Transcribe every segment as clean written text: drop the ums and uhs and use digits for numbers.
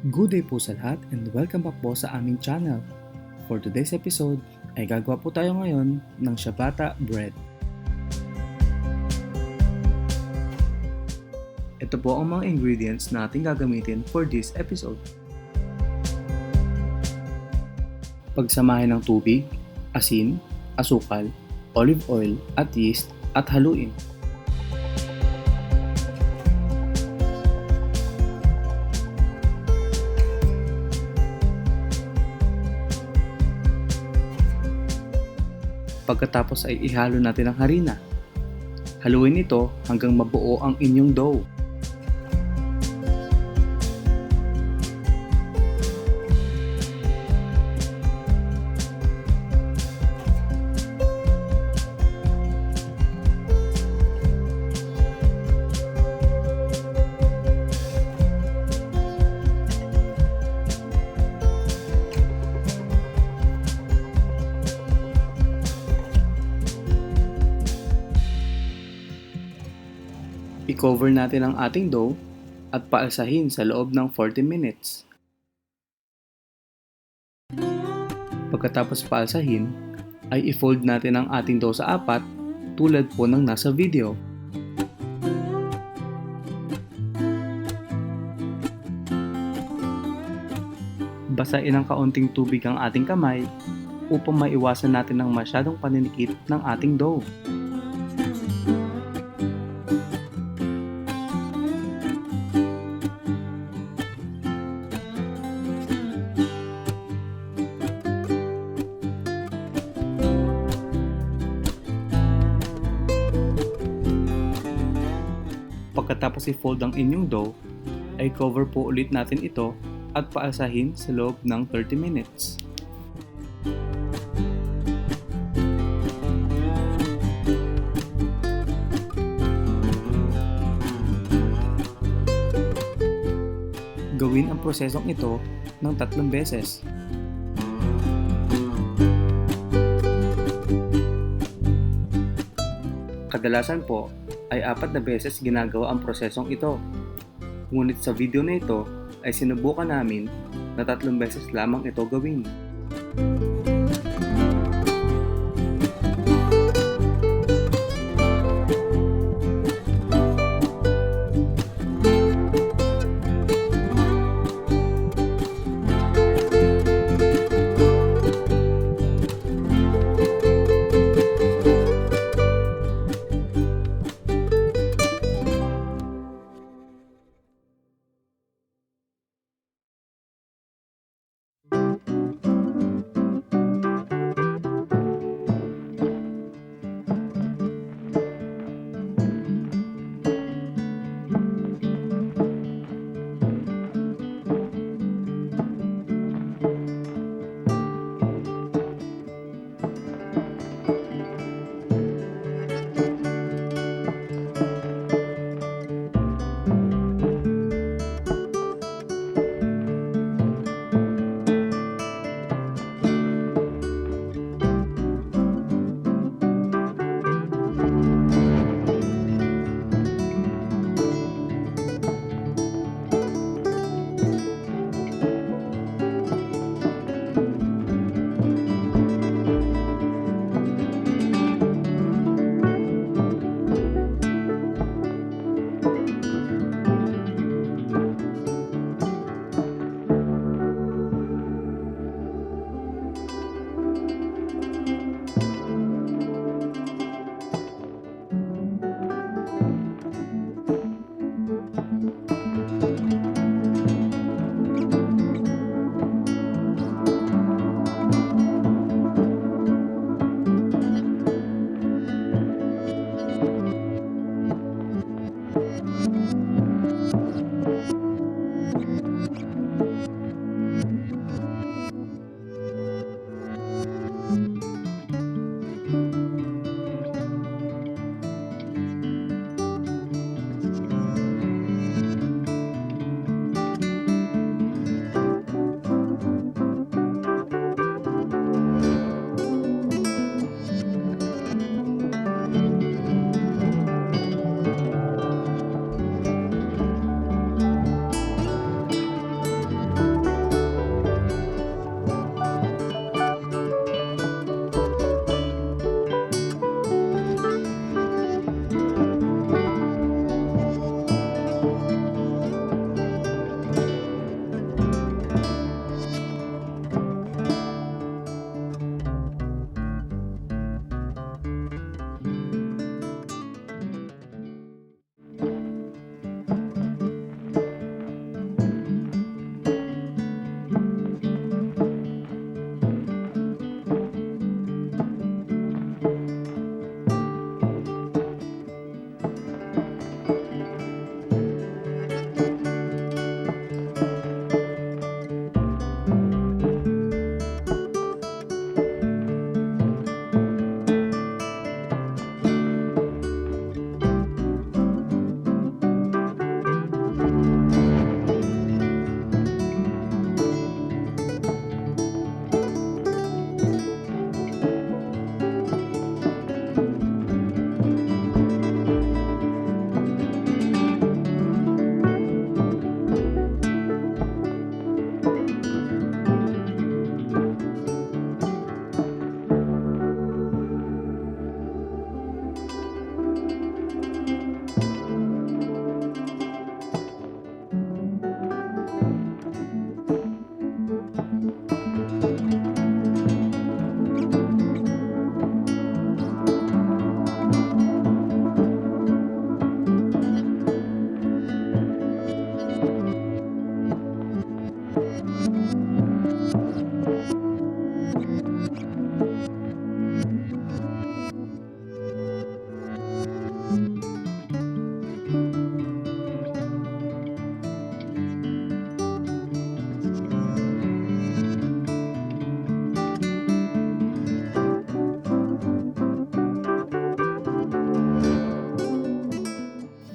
Good day po sa lahat and welcome back po sa aming channel. For today's episode ay gagawa po tayo ngayon ng ciabatta bread. Ito po ang mga ingredients na ating gagamitin for this episode. Pagsamahin ng tubig, asin, asukal, olive oil at yeast at haluin. Pagkatapos ay ihalo natin ang harina. Haluin ito hanggang mabuo ang inyong dough. I-cover natin ang ating dough at paalsahin sa loob ng 40 minutes. Pagkatapos paalsahin, ay i-fold natin ang ating dough sa apat tulad po ng nasa video. Basain ng kaunting tubig ang ating kamay upang maiwasan natin ang masyadong paninikip ng ating dough. Pagkatapos i-fold ang inyong dough, ay cover po ulit natin ito at paasahin sa loob ng 30 minutes. Gawin ang prosesong ito ng 3 beses. Kadalasan po ay 4 na beses ginagawa ang prosesong ito. Ngunit sa video na ito ay sinubukan namin na 3 beses lamang ito gawin.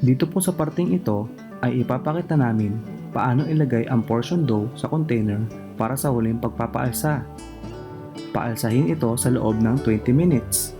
Dito po sa parting ito ay ipapakita namin paano ilagay ang portion dough sa container para sa huling pagpapaalsa. Paalsahin ito sa loob ng 20 minutes.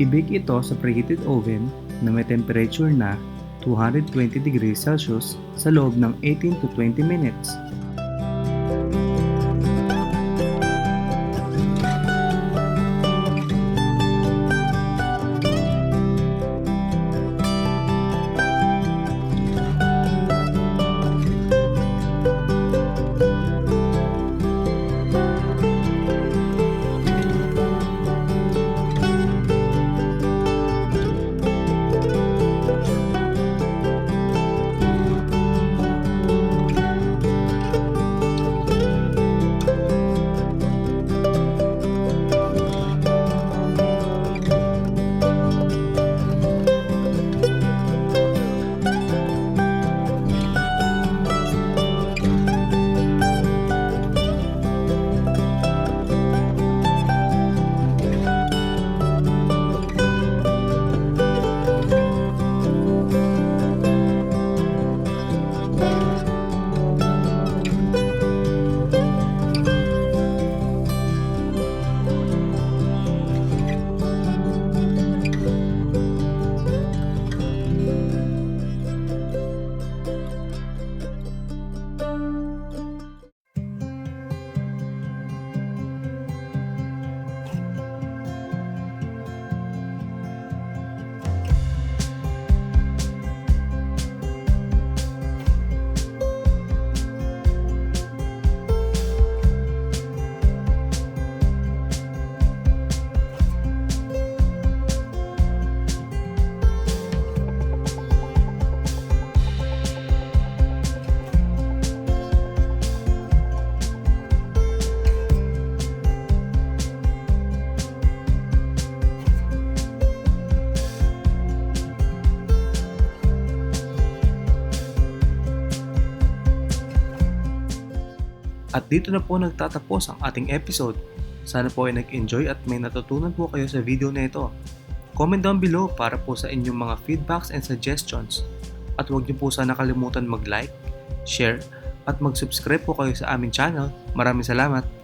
I-bake ito sa preheated oven na may temperature na 220 degrees Celsius sa loob ng 18 to 20 minutes. At dito na po nagtatapos ang ating episode. Sana po ay nag-enjoy at may natutunan po kayo sa video na ito. Comment down below para po sa inyong mga feedbacks and suggestions. At huwag niyo po sana kalimutan mag-like, share, at mag-subscribe po kayo sa aming channel. Maraming salamat!